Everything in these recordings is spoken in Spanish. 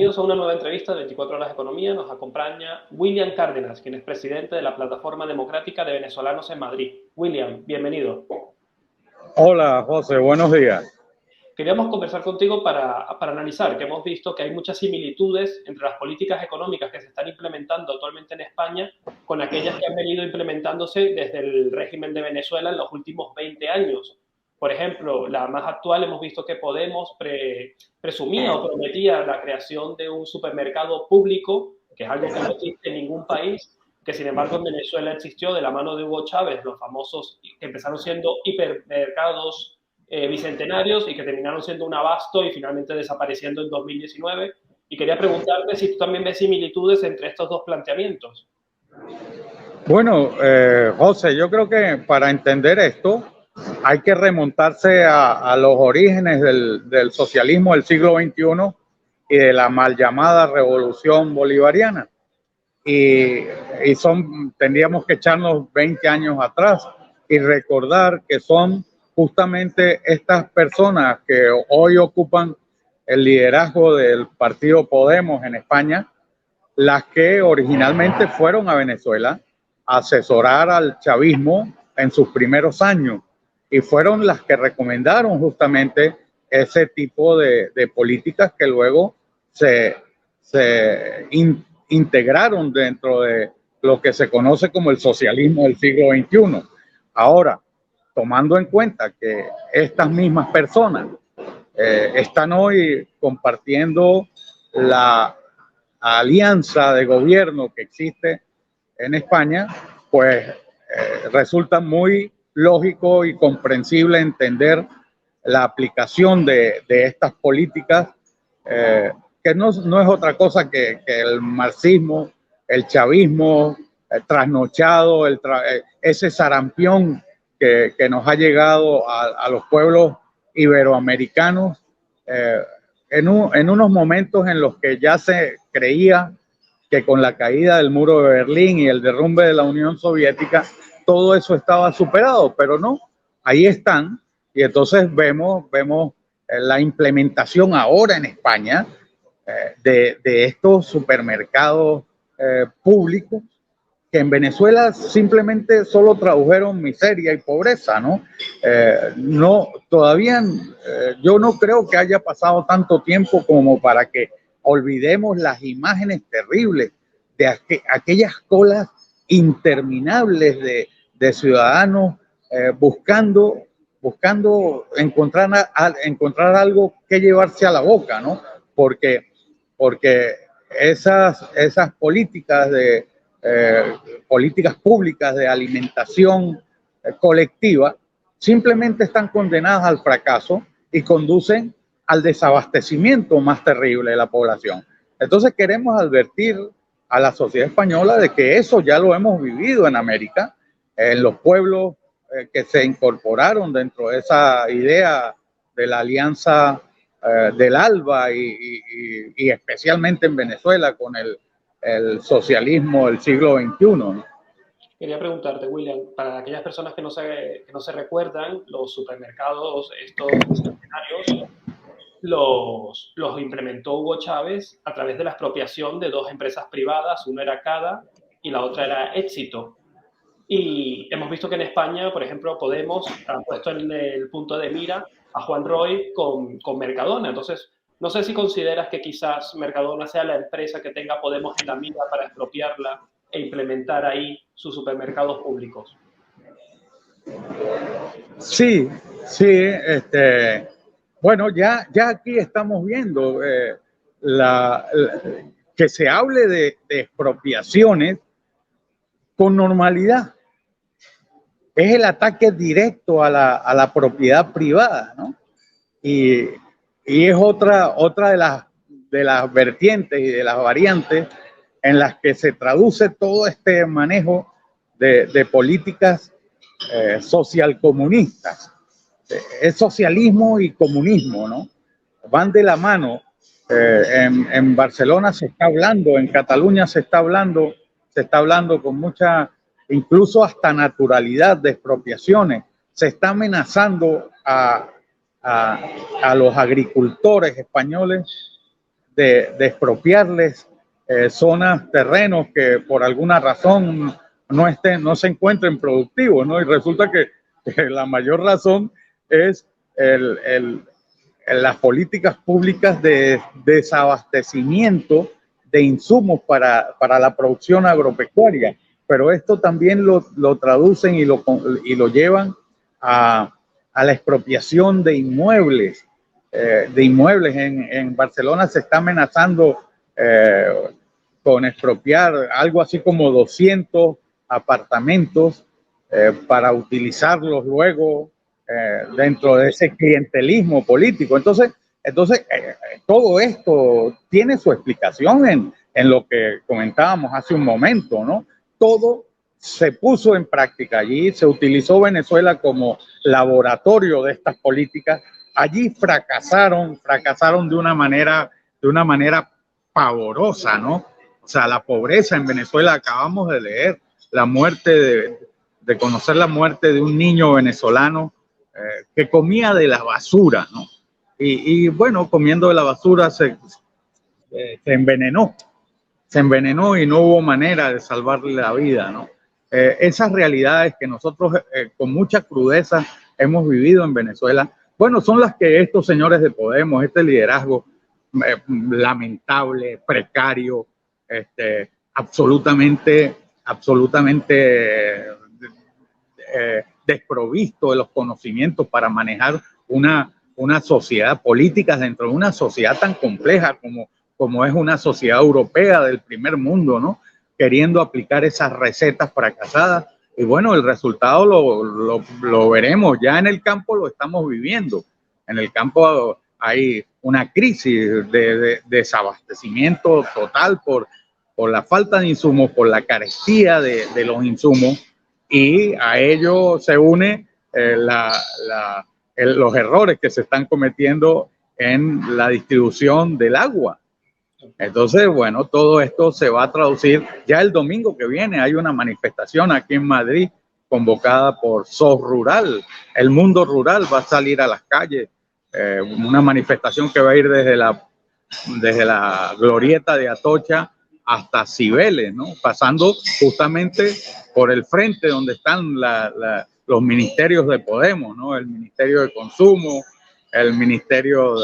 Bienvenidos a una nueva entrevista de 24 Horas de Economía. Nos acompaña William Cárdenas, quien es presidente de la Plataforma Democrática de Venezolanos en Madrid. William, bienvenido. Hola, José, buenos días. Queríamos conversar contigo para analizar que hemos visto que hay muchas similitudes entre las políticas económicas que se están implementando actualmente en España con aquellas que han venido implementándose desde el régimen de Venezuela en los últimos 20 años. Por ejemplo, la más actual, hemos visto que Podemos presumía o prometía la creación de un supermercado público, que es algo que no existe en ningún país, que sin embargo en Venezuela existió de la mano de Hugo Chávez, los famosos que empezaron siendo hipermercados bicentenarios y que terminaron siendo un abasto y finalmente desapareciendo en 2019. Y quería preguntarte si tú también ves similitudes entre estos dos planteamientos. Bueno, José, yo creo que para entender esto hay que remontarse a los orígenes del socialismo del siglo XXI y de la mal llamada revolución bolivariana. Tendríamos que echarnos 20 años atrás y recordar que son justamente estas personas que hoy ocupan el liderazgo del partido Podemos en España, las que originalmente fueron a Venezuela a asesorar al chavismo en sus primeros años y fueron las que recomendaron justamente ese tipo de políticas que luego se integraron dentro de lo que se conoce como el socialismo del siglo XXI. Ahora, tomando en cuenta que estas mismas personas están hoy compartiendo la alianza de gobierno que existe en España, pues resulta muy lógico y comprensible entender la aplicación de estas políticas, que no es otra cosa que el marxismo, el chavismo trasnochado, ese sarampión que nos ha llegado a los pueblos iberoamericanos en unos momentos en los que ya se creía que con la caída del muro de Berlín y el derrumbe de la Unión Soviética, todo eso estaba superado, pero no, ahí están. Y entonces vemos la implementación ahora en España de estos supermercados públicos que en Venezuela simplemente solo tradujeron miseria y pobreza, ¿no? Todavía yo no creo que haya pasado tanto tiempo como para que olvidemos las imágenes terribles de aquellas colas interminables de ciudadanos buscando encontrar algo que llevarse a la boca, ¿no? Porque esas políticas políticas públicas de alimentación colectiva simplemente están condenadas al fracaso y conducen al desabastecimiento más terrible de la población. Entonces queremos advertir a la sociedad española de que eso ya lo hemos vivido en América, en los pueblos que se incorporaron dentro de esa idea de la alianza del ALBA y especialmente en Venezuela con el socialismo del siglo XXI, ¿no? Quería preguntarte, William, para aquellas personas que no se recuerdan, los supermercados, estos bicentenarios, los implementó Hugo Chávez a través de la expropiación de dos empresas privadas, una era CADA y la otra era Éxito. Y hemos visto que en España, por ejemplo, Podemos ha puesto en el punto de mira a Juan Roy con Mercadona. Entonces, no sé si consideras que quizás Mercadona sea la empresa que tenga Podemos en la mira para expropiarla e implementar ahí sus supermercados públicos. Sí. Bueno, ya aquí estamos viendo que se hable de expropiaciones con normalidad. Es el ataque directo a la propiedad privada, ¿no? Y es otra de las vertientes y de las variantes en las que se traduce todo este manejo de políticas socialcomunistas. Es socialismo y comunismo, ¿no? Van de la mano. En Barcelona se está hablando, en Cataluña se está hablando con mucha, incluso hasta naturalidad de expropiaciones. Se está amenazando a los agricultores españoles de expropiarles zonas, terrenos que por alguna razón no se encuentren productivos, ¿no? Y resulta que la mayor razón es las políticas públicas de desabastecimiento de insumos para la producción agropecuaria. Pero esto también lo traducen y lo llevan a la expropiación de inmuebles. En Barcelona se está amenazando con expropiar algo así como 200 apartamentos para utilizarlos luego dentro de ese clientelismo político. Entonces todo esto tiene su explicación en lo que comentábamos hace un momento, ¿no? Todo se puso en práctica allí, se utilizó Venezuela como laboratorio de estas políticas. Allí fracasaron de una manera pavorosa, ¿no? O sea, la pobreza en Venezuela, acabamos de leer la muerte de conocer la muerte de un niño venezolano que comía de la basura, ¿no? Y bueno, comiendo de la basura se envenenó y no hubo manera de salvarle la vida, ¿no? Esas realidades que nosotros con mucha crudeza hemos vivido en Venezuela, bueno, son las que estos señores de Podemos, este liderazgo lamentable, precario, absolutamente desprovisto de los conocimientos para manejar una sociedad política dentro de una sociedad tan compleja como es una sociedad europea del primer mundo, ¿no? Queriendo aplicar esas recetas fracasadas. Y bueno, el resultado lo veremos. Ya en el campo lo estamos viviendo. En el campo hay una crisis de desabastecimiento total por la falta de insumos, por la carestía de los insumos, y a ello se une los errores que se están cometiendo en la distribución del agua. Entonces, bueno, todo esto se va a traducir. Ya el domingo que viene hay una manifestación aquí en Madrid convocada por SOS Rural. El mundo rural va a salir a las calles. Una manifestación que va a ir desde la glorieta de Atocha hasta Cibeles, ¿no? Pasando justamente por el frente donde están los ministerios de Podemos, ¿no? El Ministerio de Consumo, el Ministerio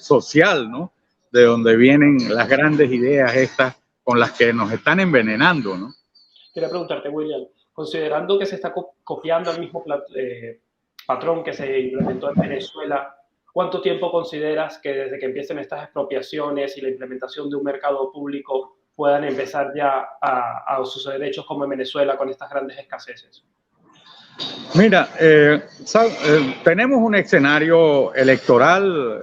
social, ¿no? De donde vienen las grandes ideas estas con las que nos están envenenando, ¿no? Quería preguntarte, William, considerando que se está copiando el mismo patrón que se implementó en Venezuela, ¿cuánto tiempo consideras que desde que empiecen estas expropiaciones y la implementación de un mercado público puedan empezar ya a suceder hechos como en Venezuela con estas grandes escaseces? Mira, tenemos un escenario electoral,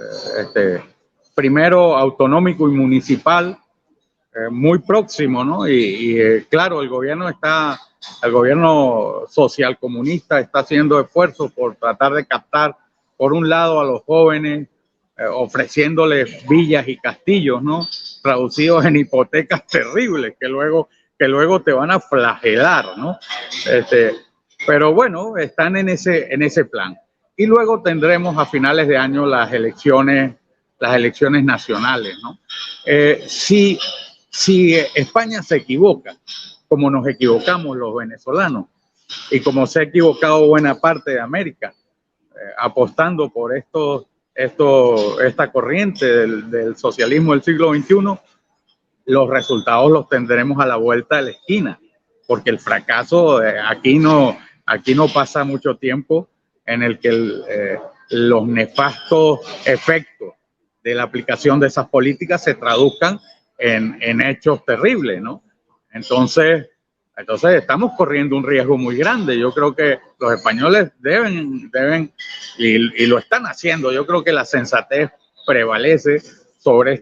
primero autonómico y municipal, muy próximo, ¿no? Claro, el gobierno social comunista está haciendo esfuerzos por tratar de captar, por un lado, a los jóvenes, ofreciéndoles villas y castillos, ¿no? Traducidos en hipotecas terribles que luego te van a flagelar, ¿no? Pero bueno, están en ese plan. Y luego tendremos a finales de año las elecciones nacionales, ¿no? Si España se equivoca, como nos equivocamos los venezolanos y como se ha equivocado buena parte de América, apostando por esta corriente del socialismo del siglo XXI, los resultados los tendremos a la vuelta de la esquina, porque el fracaso aquí no pasa mucho tiempo en el que los nefastos efectos de la aplicación de esas políticas se traduzcan en hechos terribles, ¿no? Entonces estamos corriendo un riesgo muy grande. Yo creo que los españoles deben y lo están haciendo. Yo creo que la sensatez prevalece sobre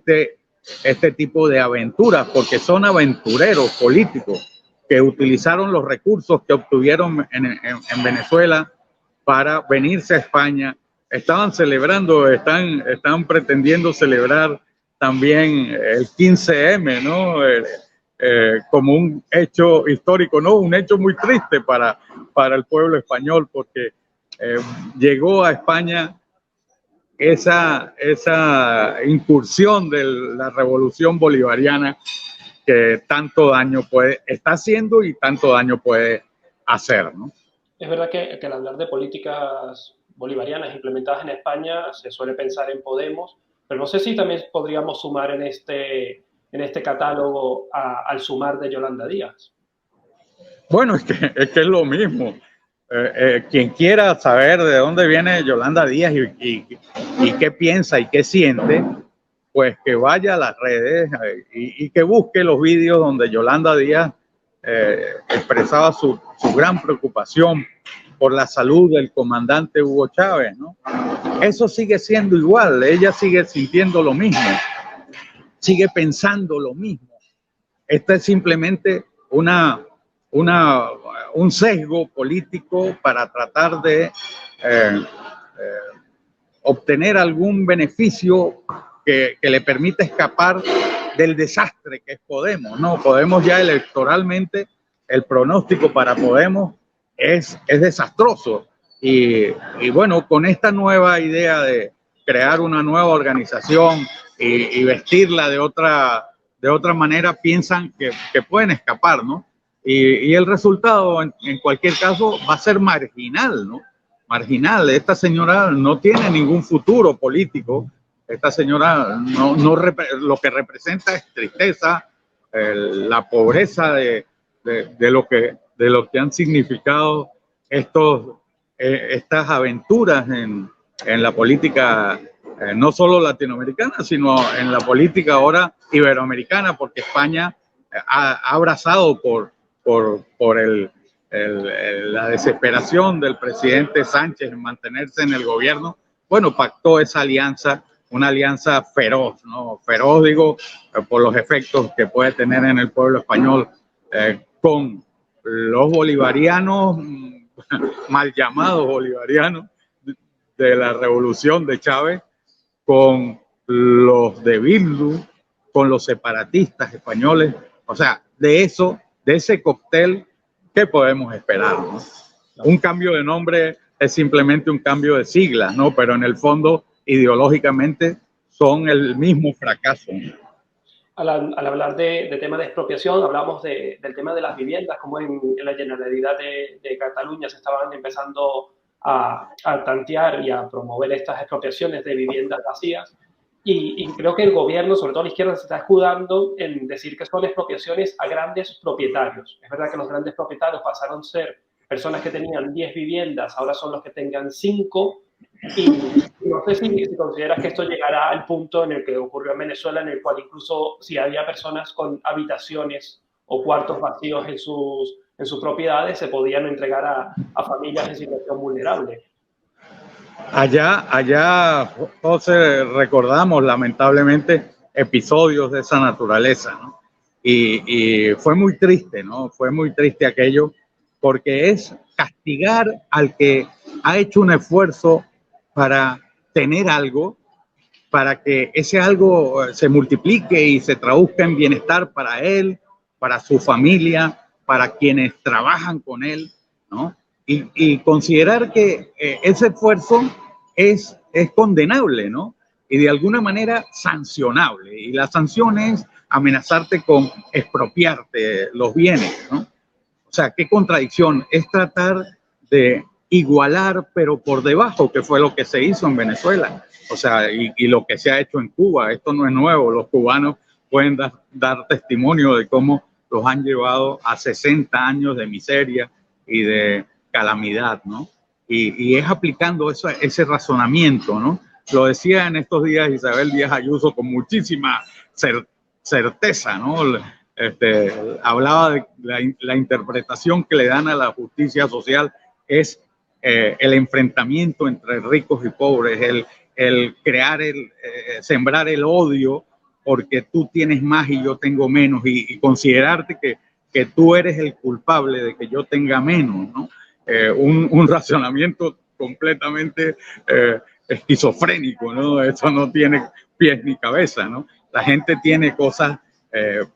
este tipo de aventuras, porque son aventureros políticos que utilizaron los recursos que obtuvieron en Venezuela para venirse a España. Están pretendiendo celebrar también el 15M, ¿no? Como un hecho histórico, ¿no? Un hecho muy triste para el pueblo español, porque llegó a España esa incursión de la revolución bolivariana que tanto daño está haciendo y tanto daño puede hacer, ¿no? Es verdad que al hablar de políticas bolivarianas implementadas en España se suele pensar en Podemos, pero no sé si también podríamos sumar en este catálogo al sumar de Yolanda Díaz. Bueno, es que es lo mismo. Quien quiera saber de dónde viene Yolanda Díaz y qué piensa y qué siente, pues que vaya a las redes y que busque los vídeos donde Yolanda Díaz expresaba su gran preocupación por la salud del comandante Hugo Chávez, ¿no? Eso sigue siendo igual, ella sigue sintiendo lo mismo, sigue pensando lo mismo. Esta es simplemente un sesgo político para tratar de obtener algún beneficio que le permita escapar del desastre que es Podemos, ¿no? Podemos ya electoralmente, el pronóstico para Podemos es desastroso. Y bueno, con esta nueva idea de crear una nueva organización y vestirla de otra manera, piensan que pueden escapar, ¿no? Y el resultado, en cualquier caso, va a ser marginal, ¿no? Marginal. Esta señora no tiene ningún futuro político. Esta señora lo que representa es tristeza, la pobreza de lo que han significado estas aventuras en la política, no solo latinoamericana, sino en la política ahora iberoamericana, porque España ha abrazado por la desesperación del presidente Sánchez en mantenerse en el gobierno. Bueno, pactó esa alianza, una alianza feroz, ¿no? Feroz, digo, por los efectos que puede tener en el pueblo español, con los bolivarianos, mal llamados bolivarianos, de la revolución de Chávez, con los de Bildu, con los separatistas españoles. O sea, de ese cóctel, ¿qué podemos esperar, ¿no? Un cambio de nombre es simplemente un cambio de siglas, ¿no? Pero en el fondo, ideológicamente, son el mismo fracaso. Al hablar de tema de expropiación, hablamos del tema de las viviendas, como en la Generalidad de Cataluña se estaban empezando a tantear y a promover estas expropiaciones de viviendas vacías. Y creo que el gobierno, sobre todo la izquierda, se está escudando en decir que son expropiaciones a grandes propietarios. Es verdad que los grandes propietarios pasaron a ser personas que tenían 10 viviendas, ahora son los que tengan 5. Y no sé si consideras que esto llegará al punto en el que ocurrió en Venezuela, en el cual incluso si había personas con habitaciones o cuartos vacíos en sus propiedades, se podían entregar a familias en situación vulnerable. Allá, José, recordamos lamentablemente episodios de esa naturaleza, ¿no? Y fue muy triste, ¿no? Fue muy triste aquello, porque es castigar al que ha hecho un esfuerzo para tener algo, para que ese algo se multiplique y se traduzca en bienestar para él, para su familia, para quienes trabajan con él, ¿no? Y considerar que ese esfuerzo es condenable, ¿no? Y de alguna manera sancionable. Y la sanción es amenazarte con expropiarte los bienes, ¿no? O sea, qué contradicción. Es tratar de igualar, pero por debajo, que fue lo que se hizo en Venezuela. O sea, y lo que se ha hecho en Cuba. Esto no es nuevo. Los cubanos pueden dar testimonio de cómo los han llevado a 60 años de miseria y de calamidad, ¿no? Y es aplicando ese razonamiento, ¿no? Lo decía en estos días Isabel Díaz Ayuso con muchísima certeza, ¿no? Hablaba de la interpretación que le dan a la justicia social es el enfrentamiento entre ricos y pobres, el crear, sembrar el odio porque tú tienes más y yo tengo menos y considerarte que tú eres el culpable de que yo tenga menos, ¿no? Un racionamiento completamente esquizofrénico, ¿no? Eso no tiene pies ni cabeza, ¿no? La gente tiene cosas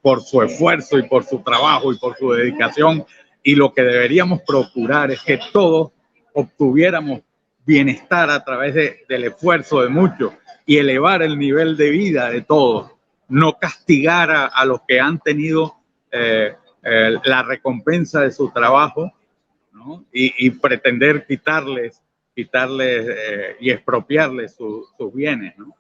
por su esfuerzo y por su trabajo y por su dedicación, y lo que deberíamos procurar es que todos obtuviéramos bienestar a través del esfuerzo de muchos y elevar el nivel de vida de todos, no castigar a los que han tenido la recompensa de su trabajo, ¿no? Y pretender quitarles y expropiarles sus bienes, ¿no?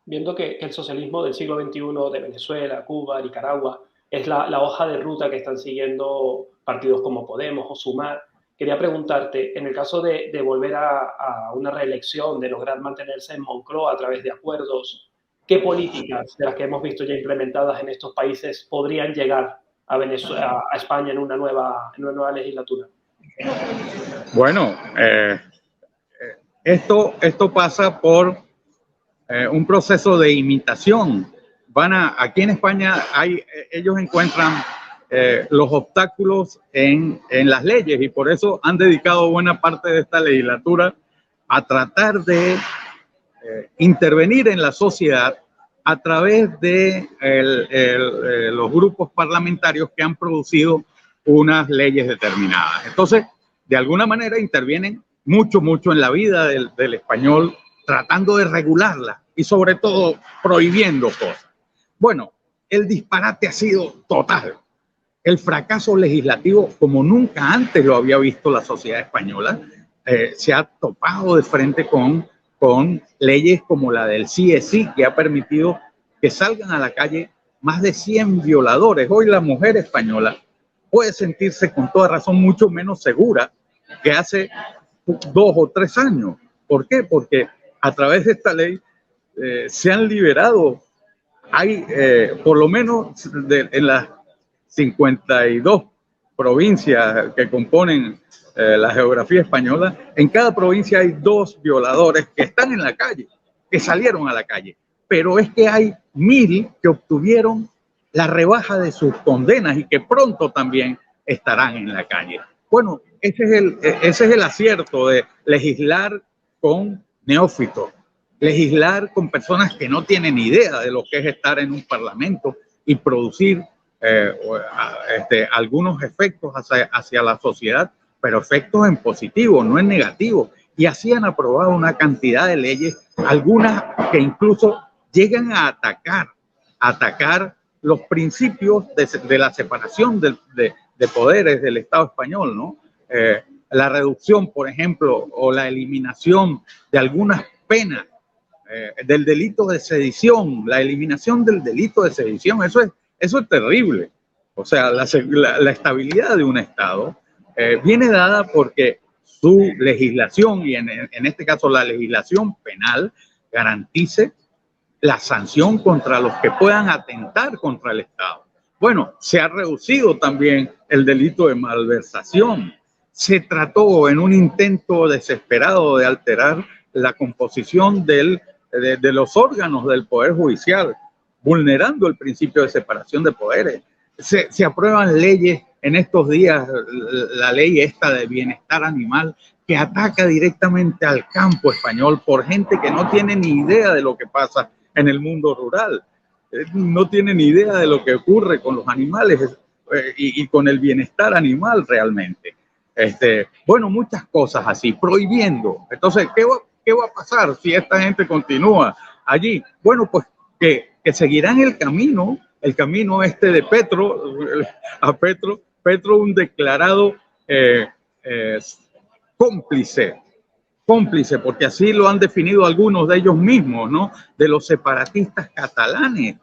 Viendo que el socialismo del siglo XXI de Venezuela, Cuba, Nicaragua, es la hoja de ruta que están siguiendo partidos como Podemos o Sumar, quería preguntarte, en el caso de volver a una reelección, de lograr mantenerse en Moncloa a través de acuerdos, ¿qué políticas de las que hemos visto ya implementadas en estos países podrían llegar a Venezuela, a España en una nueva legislatura? Bueno, esto pasa por un proceso de imitación. Aquí en España ellos encuentran los obstáculos en las leyes y por eso han dedicado buena parte de esta legislatura a tratar de intervenir en la sociedad a través de los grupos parlamentarios que han producido unas leyes determinadas. Entonces, de alguna manera intervienen mucho en la vida del español, tratando de regularla y sobre todo prohibiendo cosas. Bueno, el disparate ha sido total. El fracaso legislativo, como nunca antes lo había visto la sociedad española, se ha topado de frente con leyes como la del sí es sí, que ha permitido que salgan a la calle más de 100 violadores. Hoy la mujer española puede sentirse con toda razón mucho menos segura que hace 2 o 3 años. ¿Por qué? Porque a través de esta ley se han liberado, hay por lo menos en las 52 provincias que componen la geografía española, en cada provincia hay 2 violadores que están en la calle, que salieron a la calle. Pero es que hay 1000 que obtuvieron la rebaja de sus condenas y que pronto también estarán en la calle. Bueno, ese es el acierto de legislar con neófitos, legislar con personas que no tienen idea de lo que es estar en un parlamento y producir algunos efectos hacia la sociedad, pero efectos en positivo, no en negativo. Y así han aprobado una cantidad de leyes, algunas que incluso llegan a atacar los principios de la separación de poderes del Estado español, ¿no? La reducción, por ejemplo, o la eliminación de algunas penas del delito de sedición, la eliminación del delito de sedición, eso es terrible. O sea, la estabilidad de un Estado viene dada porque su legislación, y en este caso la legislación penal, garantice la sanción contra los que puedan atentar contra el Estado. Bueno, se ha reducido también el delito de malversación. Se trató en un intento desesperado de alterar la composición de los órganos del Poder Judicial, vulnerando el principio de separación de poderes. Se aprueban leyes en estos días, la ley esta de bienestar animal, que ataca directamente al campo español por gente que no tiene ni idea de lo que pasa en el mundo rural. No tiene ni idea de lo que ocurre con los animales y con el bienestar animal realmente. Bueno, muchas cosas así, prohibiendo. Entonces, ¿qué va a pasar si esta gente continúa allí? Bueno, pues que seguirán el camino de Petro, un declarado cómplice, porque así lo han definido algunos de ellos mismos, ¿no? De los separatistas catalanes.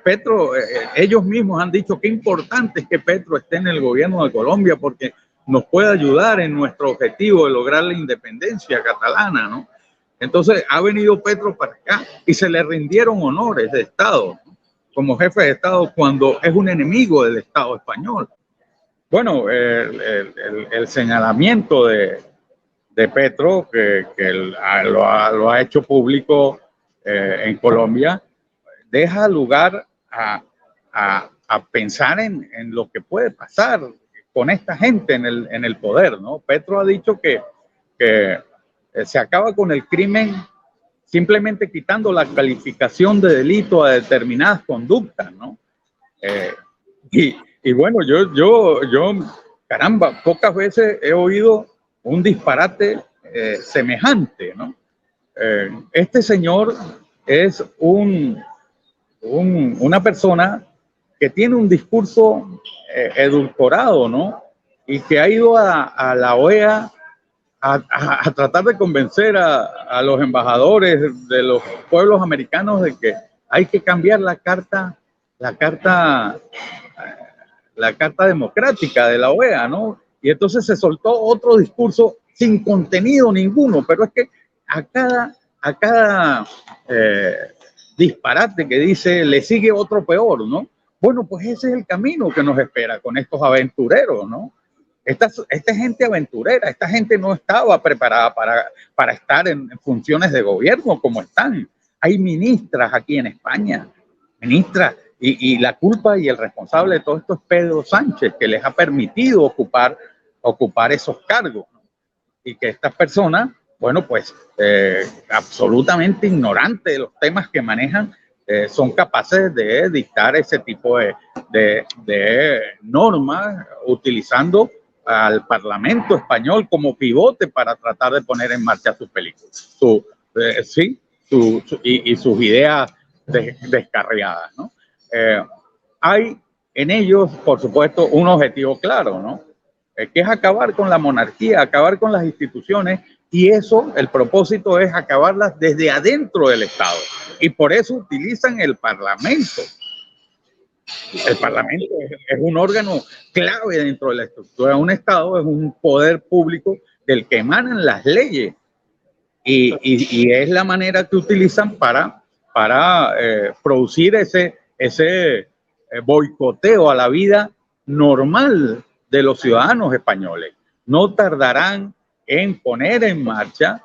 Petro, ellos mismos han dicho que importante es que Petro esté en el gobierno de Colombia porque nos puede ayudar en nuestro objetivo de lograr la independencia catalana, ¿no? Entonces ha venido Petro para acá y se le rindieron honores de Estado, ¿no? Como jefe de Estado cuando es un enemigo del Estado español. Bueno, el señalamiento de Petro, que lo ha hecho público en Colombia, deja lugar a pensar en lo que puede pasar con esta gente en el poder, ¿no? Petro ha dicho que se acaba con el crimen simplemente quitando la calificación de delito a determinadas conductas, ¿no? Y bueno, yo, caramba, pocas veces he oído un disparate semejante, ¿no? Este señor es una persona que tiene un discurso edulcorado, ¿no? Y que ha ido a la OEA a tratar de convencer a los embajadores de los pueblos americanos de que hay que cambiar la carta democrática de la OEA, ¿no? Y entonces se soltó otro discurso sin contenido ninguno, pero es que a cada disparate que dice le sigue otro peor, ¿no? Bueno, pues ese es el camino que nos espera con estos aventureros, ¿no? Esta gente aventurera, esta gente no estaba preparada para estar en funciones de gobierno como están. Hay ministras aquí en España, ministras, y la culpa y el responsable de todo esto es Pedro Sánchez, que les ha permitido ocupar esos cargos, ¿no? Y que estas personas, bueno, pues absolutamente ignorantes de los temas que manejan, son capaces de dictar ese tipo de normas utilizando al Parlamento español como pivote para tratar de poner en marcha sus películas, y sus ideas descarriadas, ¿no? Hay en ellos, por supuesto, un objetivo claro, ¿no? Que es acabar con la monarquía, acabar con las instituciones, y eso, el propósito es acabarlas desde adentro del Estado, y por eso utilizan el Parlamento. El Parlamento es un órgano clave dentro de la estructura de un Estado, es un poder público del que emanan las leyes, y es la manera que utilizan para producir ese boicoteo a la vida normal de los ciudadanos españoles. No tardarán en poner en marcha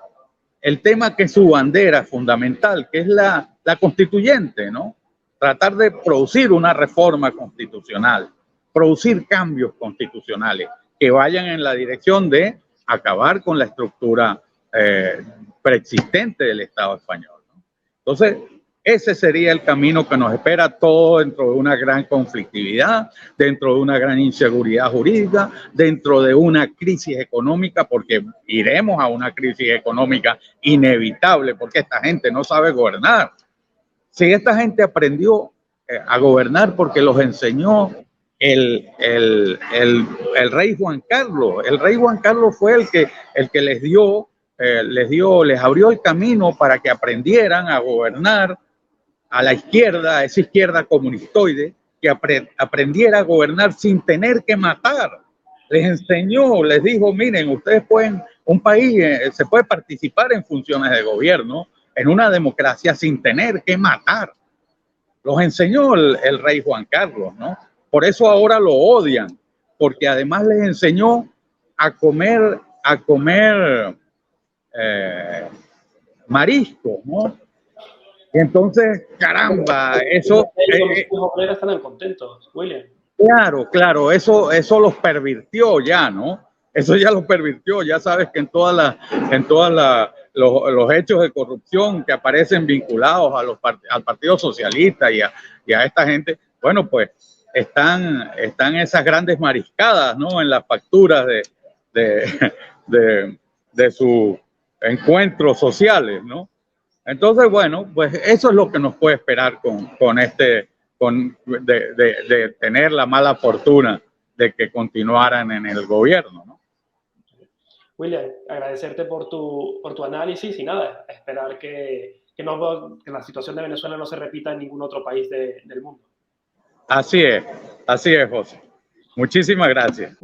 el tema que es su bandera fundamental, que es la constituyente, ¿no? Tratar de producir una reforma constitucional, producir cambios constitucionales que vayan en la dirección de acabar con la estructura preexistente del Estado español, ¿no? Entonces, ese sería el camino que nos espera, todo dentro de una gran conflictividad, dentro de una gran inseguridad jurídica, dentro de una crisis económica, porque iremos a una crisis económica inevitable, porque esta gente no sabe gobernar. Si esta gente aprendió a gobernar porque los enseñó el rey Juan Carlos. El rey Juan Carlos fue el que les abrió el camino para que aprendieran a gobernar a la izquierda, a esa izquierda comunistoide, que aprendiera a gobernar sin tener que matar. Les enseñó, les dijo, miren, ustedes pueden, un país se puede participar en funciones de gobierno, en una democracia sin tener que matar. Los enseñó el rey Juan Carlos, ¿no? Por eso ahora lo odian, porque además les enseñó a comer marisco, ¿no? Entonces, caramba, eso... Los están contentos, William. Claro, eso los pervirtió ya, ¿no? Eso ya los pervirtió, ya sabes que en todos los hechos de corrupción que aparecen vinculados al Partido Socialista y a esta gente, bueno, pues están esas grandes mariscadas, ¿no? En las facturas de sus encuentros sociales, ¿no? Entonces, bueno, pues eso es lo que nos puede esperar de tener la mala fortuna de que continuaran en el gobierno, ¿no? William, agradecerte por tu análisis y nada, esperar que la situación de Venezuela no se repita en ningún otro país del mundo. Así es, José. Muchísimas gracias.